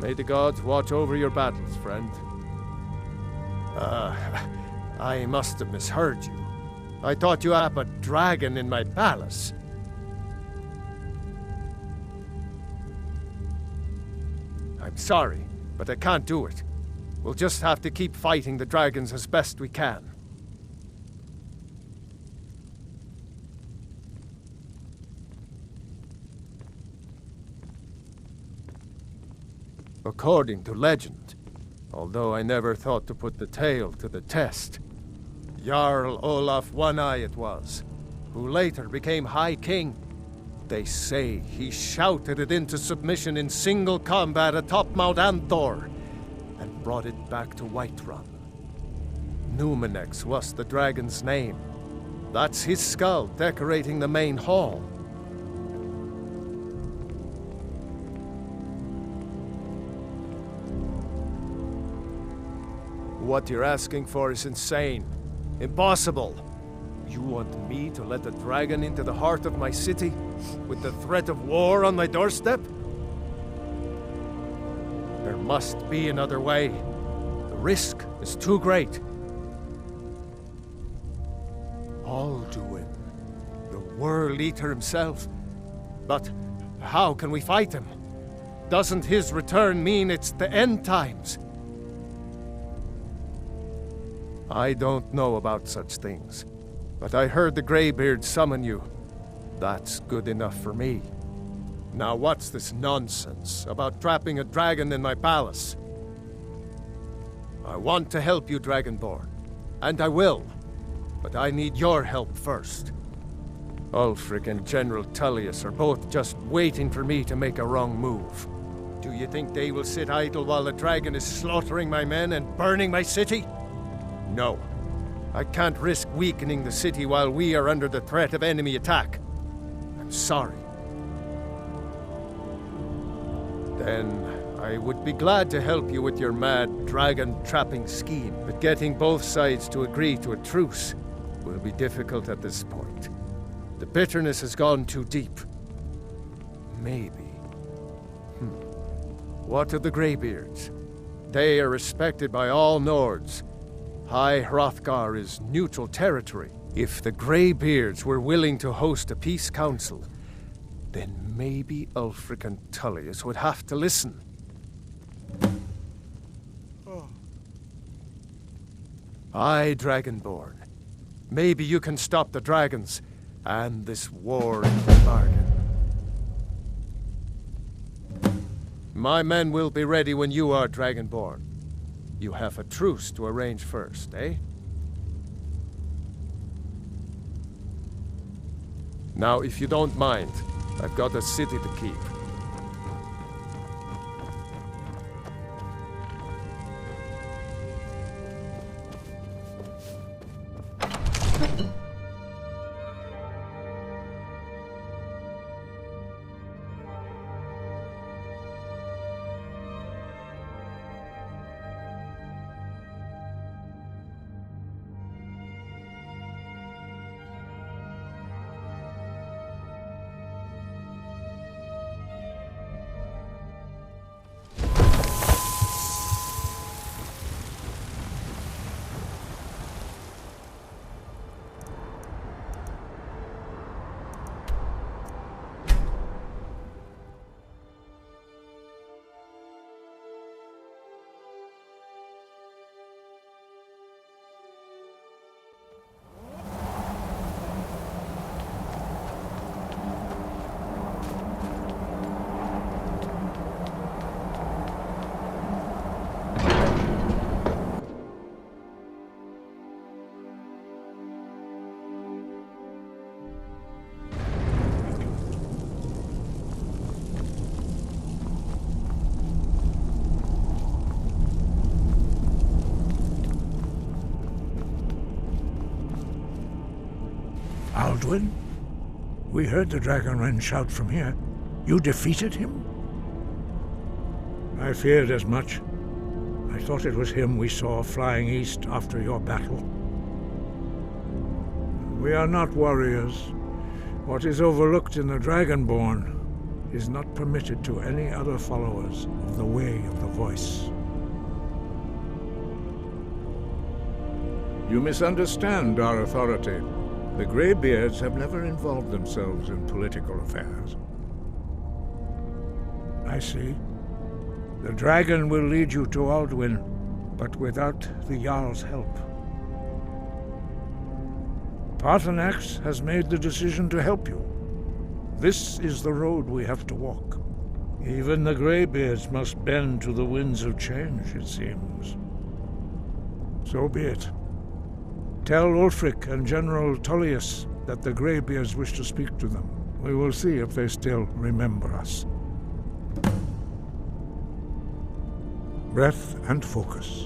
May the gods watch over your battles, friend. I must have misheard you. I thought you had a dragon in my palace. I'm sorry, but I can't do it. We'll just have to keep fighting the dragons as best we can. According to legend, although I never thought to put the tale to the test, Jarl Olaf One-Eye it was, who later became High King. They say he shouted it into submission in single combat atop Mount Anthor, and brought it back to Whiterun. Numenex was the dragon's name. That's his skull decorating the main hall. What you're asking for is insane. Impossible. You want me to let a dragon into the heart of my city, with the threat of war on my doorstep? There must be another way. The risk is too great. Alduin, the World Eater himself. But how can we fight him? Doesn't his return mean it's the end times? I don't know about such things, but I heard the Greybeard summon you. That's good enough for me. Now what's this nonsense about trapping a dragon in my palace? I want to help you, Dragonborn, and I will, but I need your help first. Ulfric and General Tullius are both just waiting for me to make a wrong move. Do you think they will sit idle while the dragon is slaughtering my men and burning my city? No. I can't risk weakening the city while we are under the threat of enemy attack. I'm sorry. Then I would be glad to help you with your mad dragon-trapping scheme, but getting both sides to agree to a truce will be difficult at this point. The bitterness has gone too deep. Maybe. What of the Greybeards? They are respected by all Nords. High Hrothgar is neutral territory. If the Greybeards were willing to host a peace council, then maybe Ulfric and Tullius would have to listen. Aye, Dragonborn. Maybe you can stop the dragons, and this war in the bargain. My men will be ready when you are, Dragonborn. You have a truce to arrange first, eh? Now, if you don't mind, I've got a city to keep. Alduin? We heard the Dragonren shout from here. You defeated him? I feared as much. I thought it was him we saw flying east after your battle. We are not warriors. What is overlooked in the Dragonborn is not permitted to any other followers of the Way of the Voice. You misunderstand our authority. The Greybeards have never involved themselves in political affairs. I see. The dragon will lead you to Alduin, but without the Jarl's help. Paarthurnax has made the decision to help you. This is the road we have to walk. Even the Greybeards must bend to the winds of change, it seems. So be it. Tell Ulfric and General Tullius that the Greybeards wish to speak to them. We will see if they still remember us. Breath and focus.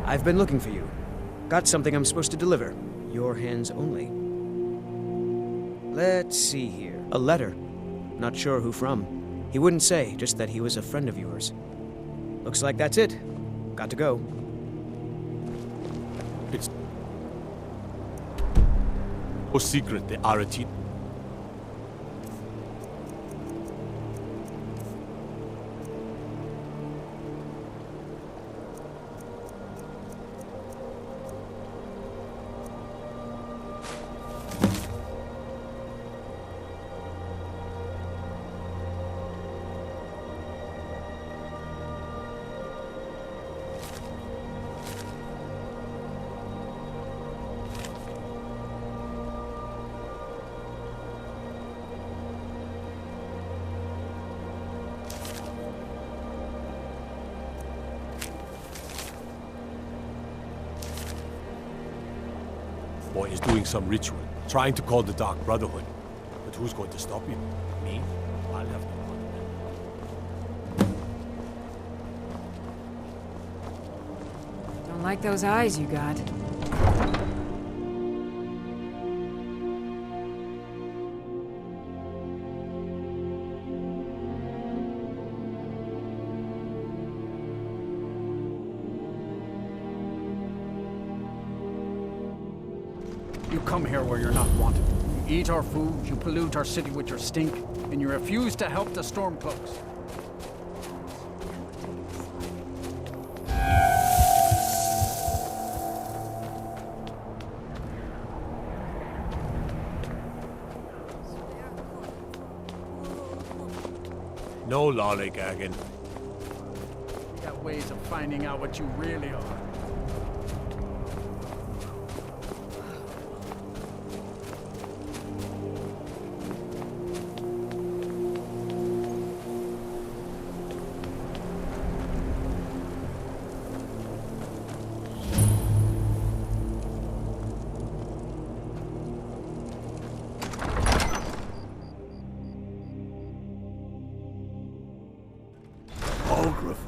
I've been looking for you. Got something I'm supposed to deliver. Your hands only. Let's see here. A letter. Not sure who from. He wouldn't say, just that he was a friend of yours. Looks like that's it. Got to go. It's no secret the Aratin. Boy is doing some ritual, trying to call the Dark Brotherhood. But who's going to stop him? Me? I'll have to. Don't like those eyes you got. You come here where you're not wanted. You eat our food, you pollute our city with your stink, and you refuse to help the Stormcloaks. No lollygagging. You got ways of finding out what you really are.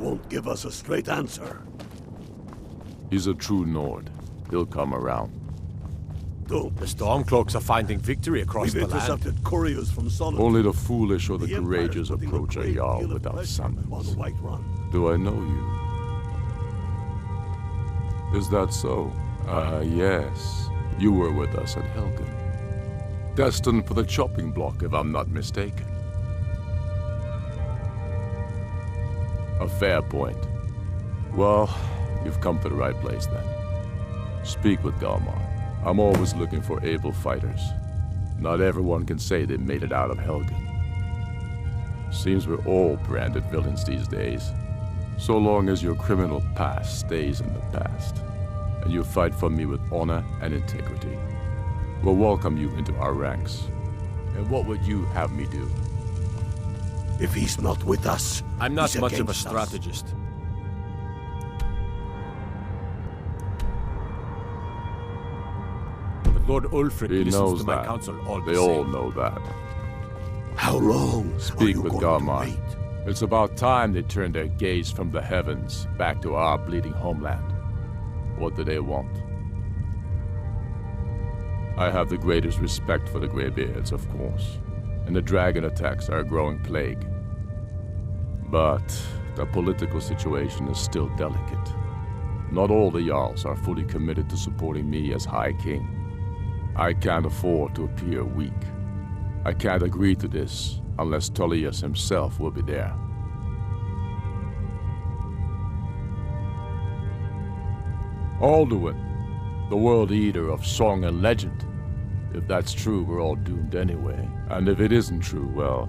Won't give us a straight answer. He's a true Nord. He'll come around. Don't. The Stormcloaks are finding victory across We've the land. intercepted couriers from Solid. Only the foolish or the Empire's courageous putting a approach a great Jarl deal of without pressure on the summons. White Run. Do I know you? Is that so? Yes. You were with us at Helgen. Destined for the chopping block, if I'm not mistaken. A fair point. Well, you've come to the right place then. Speak with Galmar. I'm always looking for able fighters. Not everyone can say they made it out of Helgen. Seems we're all branded villains these days. So long as your criminal past stays in the past, and you fight for me with honor and integrity, we'll welcome you into our ranks. And what would you have me do? If he's not with us, I'm not he's much of a against us. strategist. But Lord Ulfric He listens knows to my that. counsel all the They same. all know that. How long are Speak you with going to Galmar. wait? It's about time they turned their gaze from the heavens back to our bleeding homeland. What do they want? I have the greatest respect for the Greybeards, of course, and the dragon attacks are a growing plague. But the political situation is still delicate. Not all the Jarls are fully committed to supporting me as High King. I can't afford to appear weak. I can't agree to this unless Tullius himself will be there. Alduin, the world eater of song and legend. If that's true, we're all doomed anyway. And if it isn't true, well,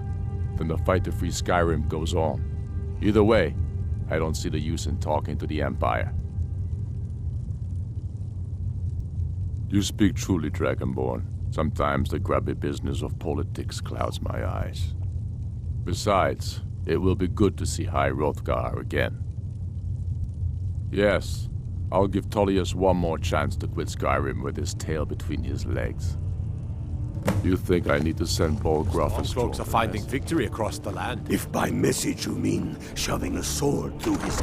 then the fight to free Skyrim goes on. Either way, I don't see the use in talking to the Empire. You speak truly, Dragonborn. Sometimes the grubby business of politics clouds my eyes. Besides, it will be good to see High Hrothgar again. Yes, I'll give Tullius one more chance to quit Skyrim with his tail between his legs. You think I need to send Bolgraf Folks are finding victory across the land. If by message you mean shoving a sword through his...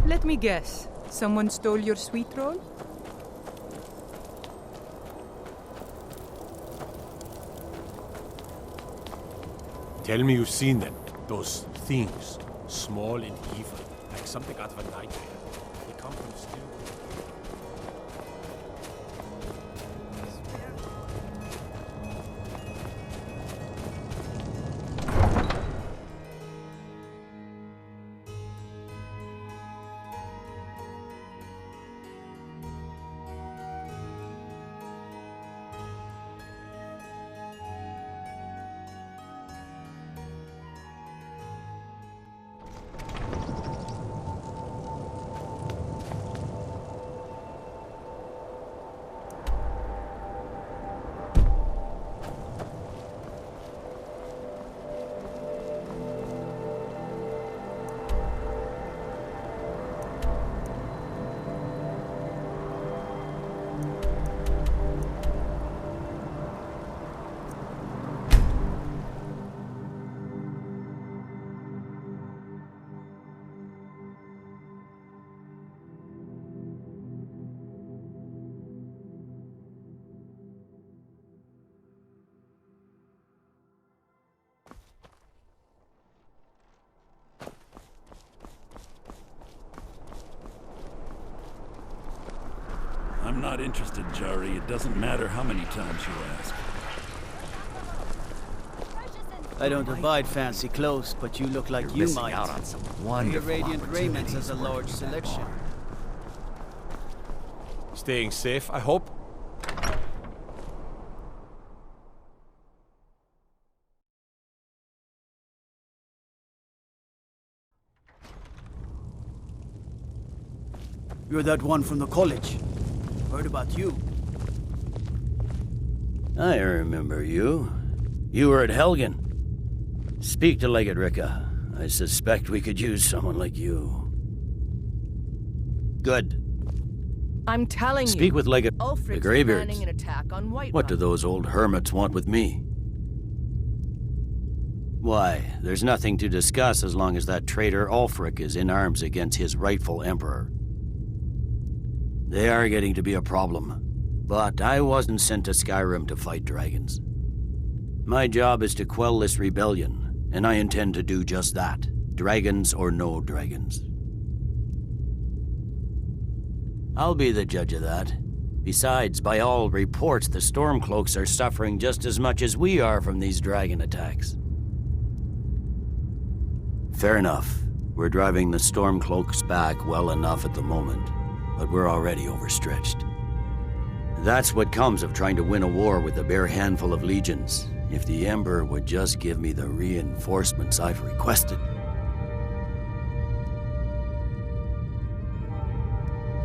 Let me guess. Someone stole your sweet roll? Tell me you've seen them. Those things. Small and evil. Like something out of a nightmare. They come from still. I'm not interested, Jari. It doesn't matter how many times you ask. I don't abide fancy clothes, but you look like you might. Out on some Your wonderful radiant raiment opportunities has a working large so selection. hard. Staying safe, I hope. You're that one from the college. Heard about you. I remember you. You were at Helgen. Speak to Legate Ricka. I suspect we could use someone like you. Good. I'm telling you. Speak with Legate... the Ulfric's Greybeards. planning an attack on Whiterun. What do those old hermits want with me? Why, there's nothing to discuss as long as that traitor Ulfric is in arms against his rightful emperor. They are getting to be a problem. But I wasn't sent to Skyrim to fight dragons. My job is to quell this rebellion, and I intend to do just that. Dragons or no dragons. I'll be the judge of that. Besides, by all reports, the Stormcloaks are suffering just as much as we are from these dragon attacks. Fair enough. We're driving the Stormcloaks back well enough at the moment, but we're already overstretched. That's what comes of trying to win a war with a bare handful of legions. If the Emperor would just give me the reinforcements I've requested.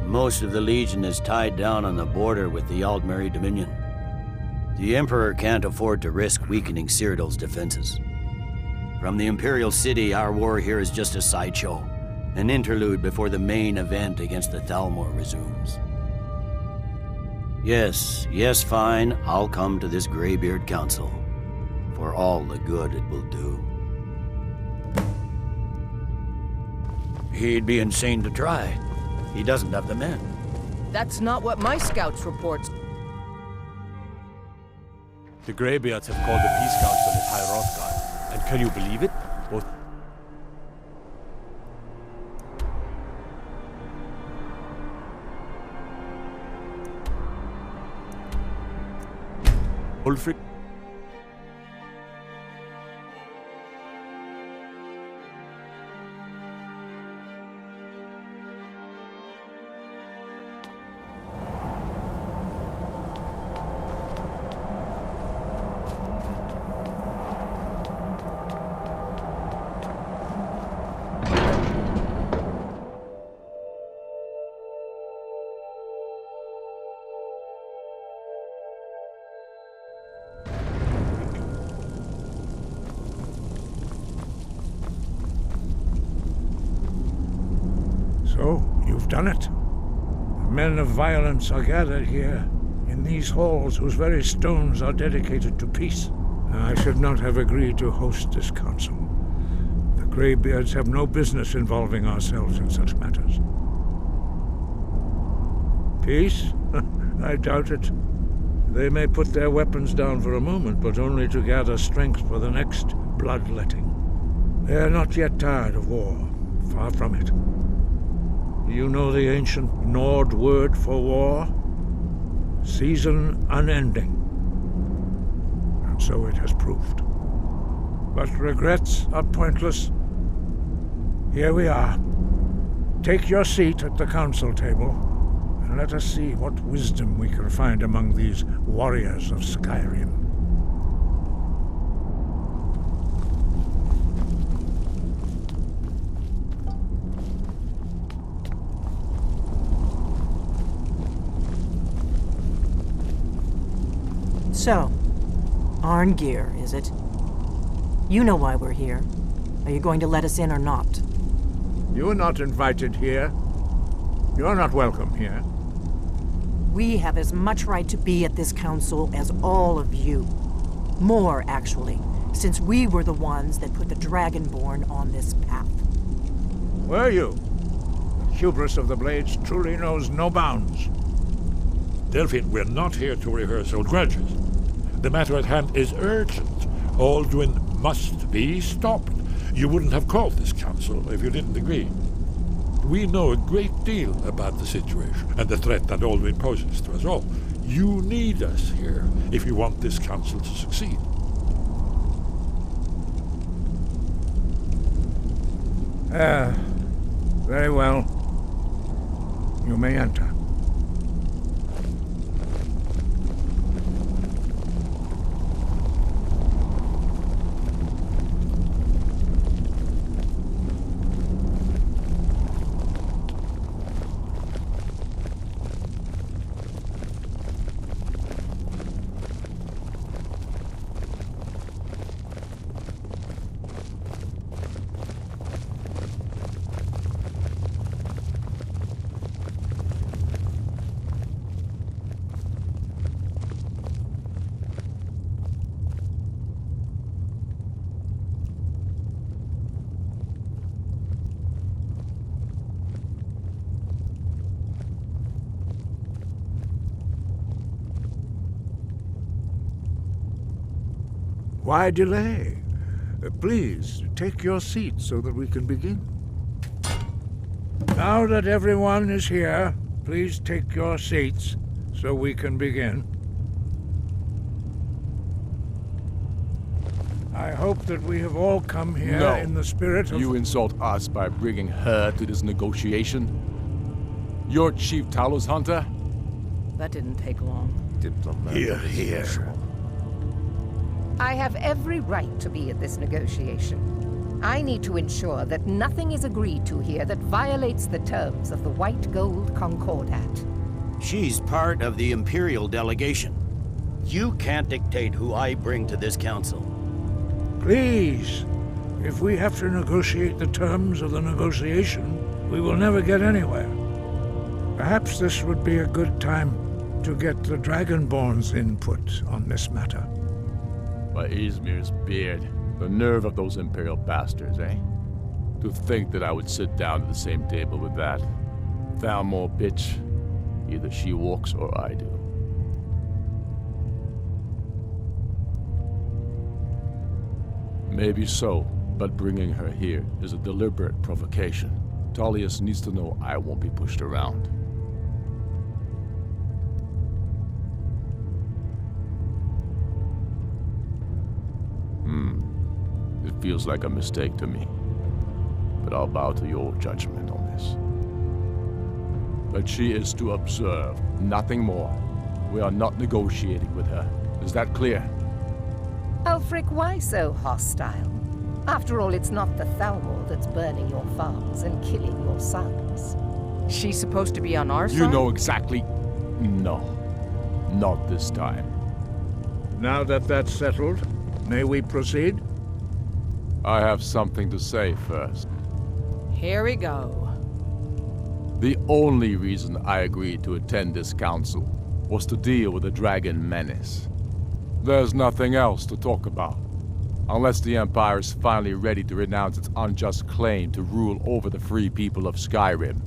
Most of the Legion is tied down on the border with the Aldmeri Dominion. The Emperor can't afford to risk weakening Cyrodiil's defenses. From the Imperial City, our war here is just a sideshow, an interlude before the main event against the Thalmor resumes. Yes, fine, I'll come to this Greybeard Council, for all the good it will do. He'd be insane to try. He doesn't have the men. That's not what my scouts reports. The Greybeards have called a peace council at High Hrothgar, and can you believe it? Both Ulfric So, you've done it. Men of violence are gathered here, in these halls whose very stones are dedicated to peace. I should not have agreed to host this council. The Greybeards have no business involving ourselves in such matters. Peace? I doubt it. They may put their weapons down for a moment, but only to gather strength for the next bloodletting. They are not yet tired of war. Far from it. You know the ancient Nord word for war? Season unending. And so it has proved. But regrets are pointless. Here we are. Take your seat at the council table, and let us see what wisdom we can find among these warriors of Skyrim. So, Arngeir, is it? You know why we're here. Are you going to let us in or not? You are not invited here. You're not welcome here. We have as much right to be at this council as all of you. More, actually, since we were the ones that put the Dragonborn on this path. Were you? The hubris of the Blades truly knows no bounds. Delphine, we're not here to rehearse old grudges. The matter at hand is urgent. Alduin must be stopped. You wouldn't have called this council if you didn't agree. We know a great deal about the situation and the threat that Alduin poses to us all. You need us here if you want this council to succeed. Very well. You may enter. Why delay? Please, take your seat so that we can begin. Now that everyone is here, please take your seats so we can begin. I hope that we have all come here No. in the spirit of... You insult us by bringing her to this negotiation? You're Chief Talos Hunter? That didn't take long. Here, here. I have every right to be at this negotiation. I need to ensure that nothing is agreed to here that violates the terms of the White Gold Concordat. She's part of the Imperial delegation. You can't dictate who I bring to this council. Please, if we have to negotiate the terms of the negotiation, we will never get anywhere. Perhaps this would be a good time to get the Dragonborn's input on this matter. By Izmir's beard. The nerve of those Imperial bastards, eh? To think that I would sit down at the same table with that. Thalmor bitch. Either she walks or I do. Maybe so, but bringing her here is a deliberate provocation. Tullius needs to know I won't be pushed around. It feels like a mistake to me. But I'll bow to your judgment on this. But she is to observe, nothing more. We are not negotiating with her. Is that clear? Ulfric, why so hostile? After all, it's not the Thalmor that's burning your farms and killing your sons. She's supposed to be on our side? You know exactly... No. Not this time. Now that that's settled, may we proceed? I have something to say first. Here we go. The only reason I agreed to attend this council was to deal with the dragon menace. There's nothing else to talk about. Unless the Empire is finally ready to renounce its unjust claim to rule over the free people of Skyrim.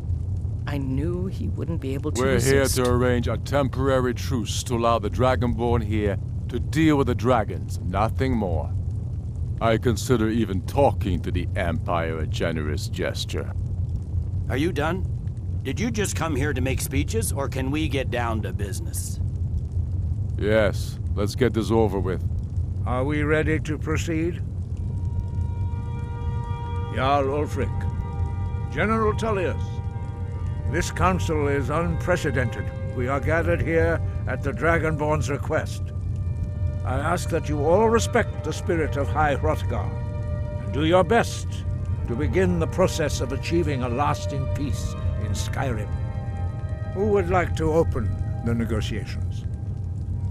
I knew he wouldn't be able to We're resist. here to arrange a temporary truce to allow the Dragonborn here to deal with the dragons, nothing more. I consider even talking to the Empire a generous gesture. Are you done? Did you just come here to make speeches, or can we get down to business? Yes, let's get this over with. Are we ready to proceed? Jarl Ulfric, General Tullius, this council is unprecedented. We are gathered here at the Dragonborn's request. I ask that you all respect the spirit of High Hrothgar, and do your best to begin the process of achieving a lasting peace in Skyrim. Who would like to open the negotiations?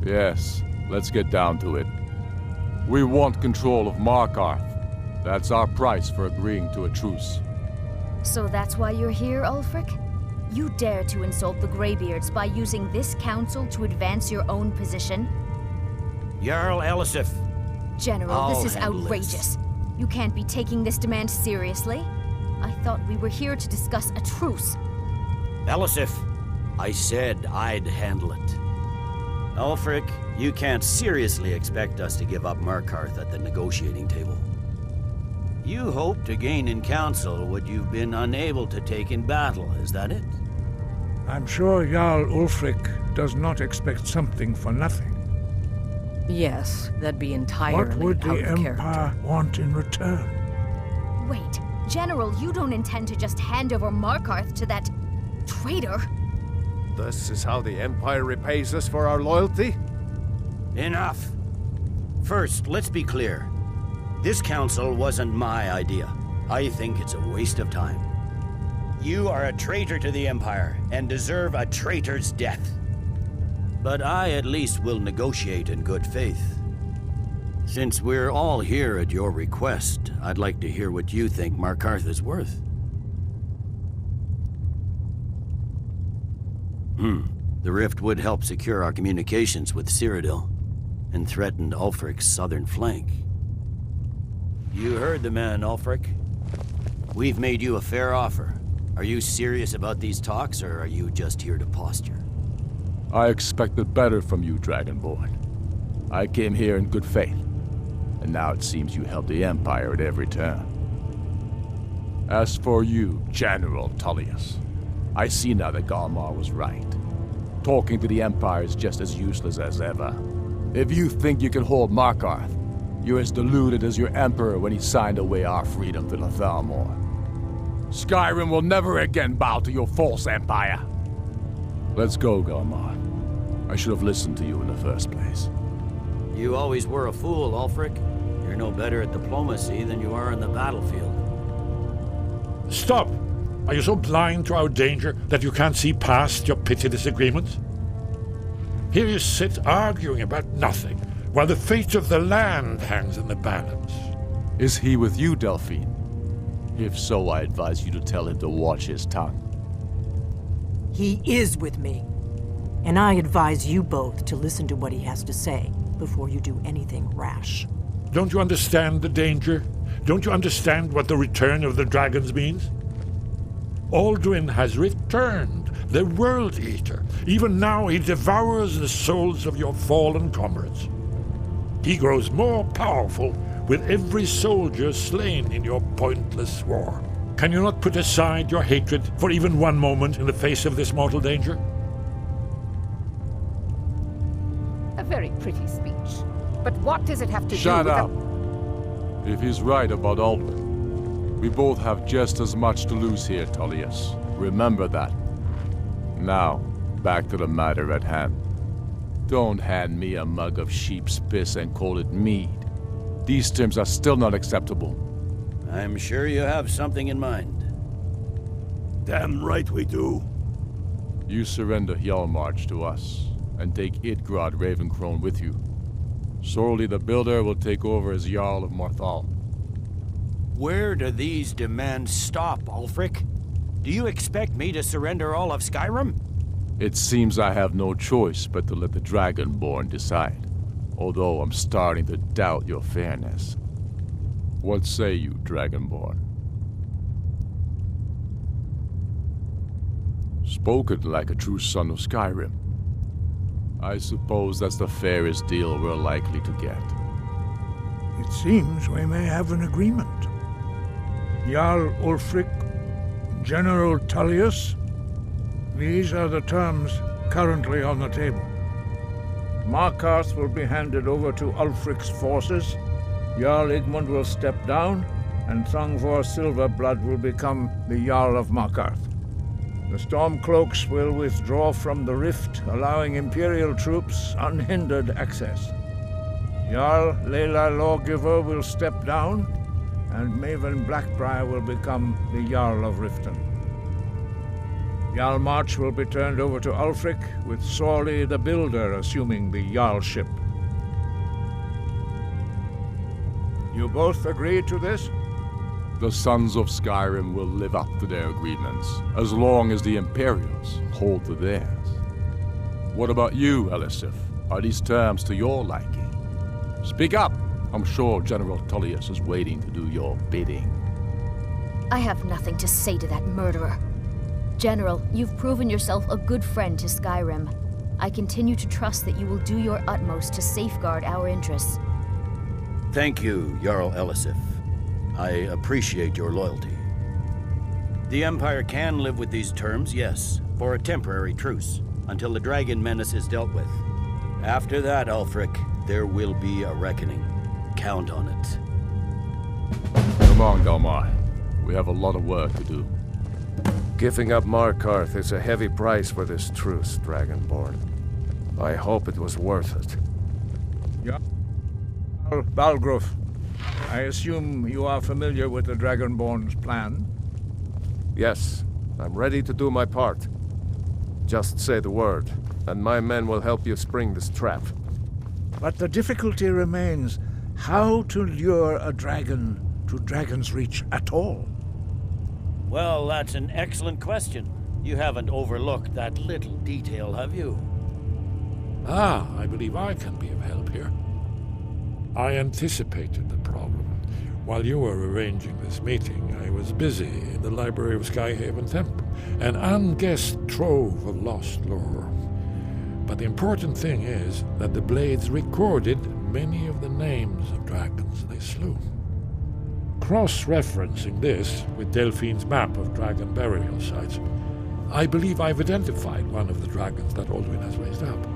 Yes, let's get down to it. We want control of Markarth. That's our price for agreeing to a truce. So that's why you're here, Ulfric? You dare to insult the Greybeards by using this council to advance your own position? Jarl Elisif. General, this is handle outrageous. You can't be taking this demand seriously. I thought we were here to discuss a truce. Elisif, I said I'd handle it. Ulfric, you can't seriously expect us to give up Markarth at the negotiating table. You hope to gain in council what you've been unable to take in battle, is that it? I'm sure Jarl Ulfric does not expect something for nothing. Yes, that'd be entirely What would the out of Empire character. want in return? Wait, General, you don't intend to just hand over Markarth to that traitor? This is how the Empire repays us for our loyalty? Enough. First, let's be clear. This council wasn't my idea. I think it's a waste of time. You are a traitor to the Empire and deserve a traitor's death. But I at least will negotiate in good faith. Since we're all here at your request, I'd like to hear what you think Markarth is worth. The rift would help secure our communications with Cyrodiil and threatened Ulfric's southern flank. You heard the man, Ulfric. We've made you a fair offer. Are you serious about these talks, or are you just here to posture? I expected better from you, Dragonborn. I came here in good faith, and now it seems you help the Empire at every turn. As for you, General Tullius, I see now that Galmar was right. Talking to the Empire is just as useless as ever. If you think you can hold Markarth, you're as deluded as your Emperor when he signed away our freedom to the Thalmor. Skyrim will never again bow to your false empire. Let's go, Galmar. I should have listened to you in the first place. You always were a fool, Ulfric. You're no better at diplomacy than you are in the battlefield. Stop! Are you so blind to our danger that you can't see past your petty disagreements? Here you sit arguing about nothing, while the fate of the land hangs in the balance. Is he with you, Delphine? If so, I advise you to tell him to watch his tongue. He is with me. And I advise you both to listen to what he has to say before you do anything rash. Don't you understand the danger? Don't you understand what the return of the dragons means? Alduin has returned, the World Eater. Even now he devours the souls of your fallen comrades. He grows more powerful with every soldier slain in your pointless war. Can you not put aside your hatred for even one moment in the face of this mortal danger? A very pretty speech. But what does it have to do with... Shut up! If he's right about Alduin, we both have just as much to lose here, Tullius. Remember that. Now, back to the matter at hand. Don't hand me a mug of sheep's piss and call it mead. These terms are still not acceptable. I'm sure you have something in mind. Damn right we do. You surrender Hjalmarch to us, and take Idgrod Ravencrone with you. Sorli the Builder will take over as Jarl of Morthal. Where do these demands stop, Ulfric? Do you expect me to surrender all of Skyrim? It seems I have no choice but to let the Dragonborn decide, although I'm starting to doubt your fairness. What say you, Dragonborn? Spoken like a true son of Skyrim. I suppose that's the fairest deal we're likely to get. It seems we may have an agreement. Jarl Ulfric, General Tullius, these are the terms currently on the table. Markarth will be handed over to Ulfric's forces, Jarl Igmund will step down, and Thongvor Silverblood will become the Jarl of Markarth. The Stormcloaks will withdraw from the rift, allowing Imperial troops unhindered access. Jarl Layla Lawgiver will step down, and Maven Blackbriar will become the Jarl of Riften. Hjalmarch will be turned over to Ulfric, with Sorli the Builder assuming the Jarlship. You both agree to this? The Sons of Skyrim will live up to their agreements, as long as the Imperials hold to theirs. What about you, Elisif? Are these terms to your liking? Speak up! I'm sure General Tullius is waiting to do your bidding. I have nothing to say to that murderer. General, you've proven yourself a good friend to Skyrim. I continue to trust that you will do your utmost to safeguard our interests. Thank you, Jarl Elisif. I appreciate your loyalty. The Empire can live with these terms, yes, for a temporary truce, until the dragon menace is dealt with. After that, Ulfric, there will be a reckoning. Count on it. Come on, Galmar. We have a lot of work to do. Giving up Markarth is a heavy price for this truce, Dragonborn. I hope it was worth it. Yeah. Balgruf, I assume you are familiar with the Dragonborn's plan? Yes, I'm ready to do my part. Just say the word, and my men will help you spring this trap. But the difficulty remains how to lure a dragon to Dragon's Reach at all. Well, that's an excellent question. You haven't overlooked that little detail, have you? Ah, I believe I can be of help here. I anticipated the problem. While you were arranging this meeting, I was busy in the library of Skyhaven Temple, an unguessed trove of lost lore. But the important thing is that the Blades recorded many of the names of dragons they slew. Cross-referencing this with Delphine's map of dragon burial sites, I believe I've identified one of the dragons that Alduin has raised up.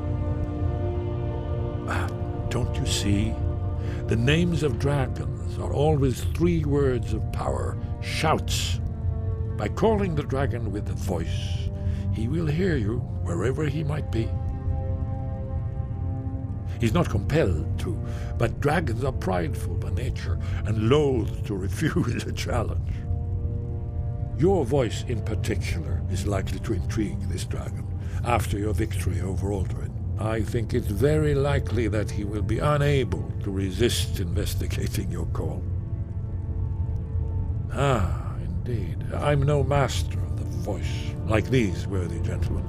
Don't you see? The names of dragons are always 3 words of power, shouts. By calling the dragon with a voice, he will hear you wherever he might be. He's not compelled to, but dragons are prideful by nature and loath to refuse a challenge. Your voice in particular is likely to intrigue this dragon after your victory over Alduin. I think it's very likely that he will be unable to resist investigating your call. Ah, indeed. I'm no master of the voice, like these worthy gentlemen,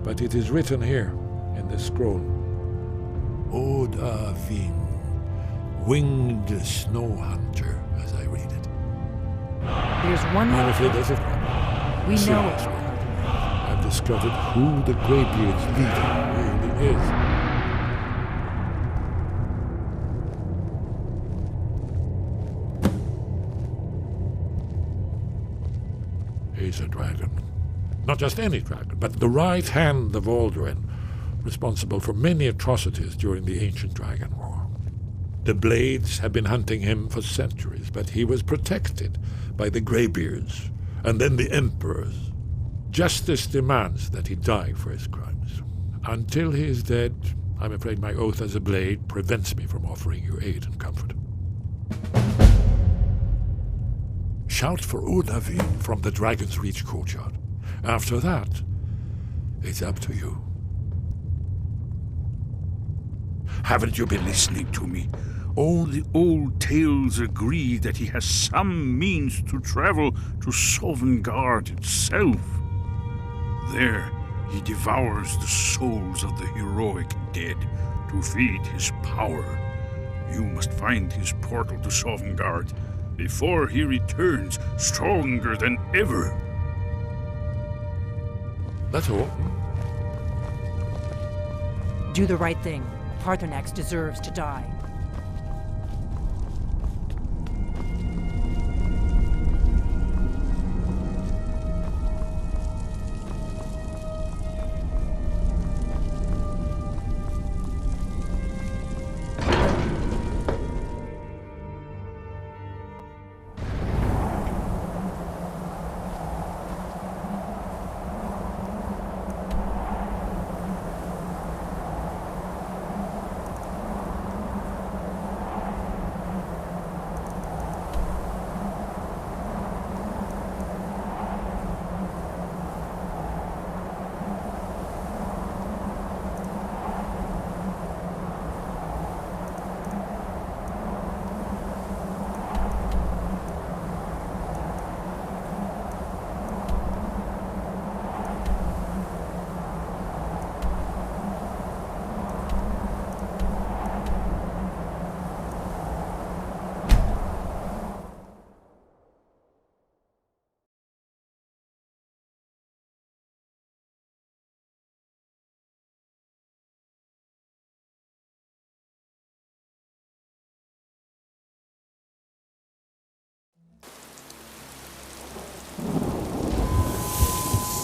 but it is written here in this scroll. Odahviin, winged snow hunter, as I read it. There's one more. I'm afraid that's it. We know it. I've discovered who the Greybeard's leader really is. He's a dragon. Not just any dragon, but the right hand of Alduin, responsible for many atrocities during the Ancient Dragon War. The Blades have been hunting him for centuries, but he was protected by the Greybeards, and then the Emperors. Justice demands that he die for his crimes. Until he is dead, I'm afraid my oath as a Blade prevents me from offering you aid and comfort. Shout for Odahviin from the Dragon's Reach courtyard. After that, it's up to you. Haven't you been listening to me? All the old tales agree that he has some means to travel to Sovngarde itself. There, he devours the souls of the heroic dead to feed his power. You must find his portal to Sovngarde before he returns stronger than ever. That's all. Do the right thing. Paarthurnax deserves to die.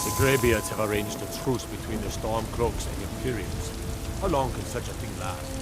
The Greybeards have arranged a truce between the Stormcloaks and Imperials. How long can such a thing last?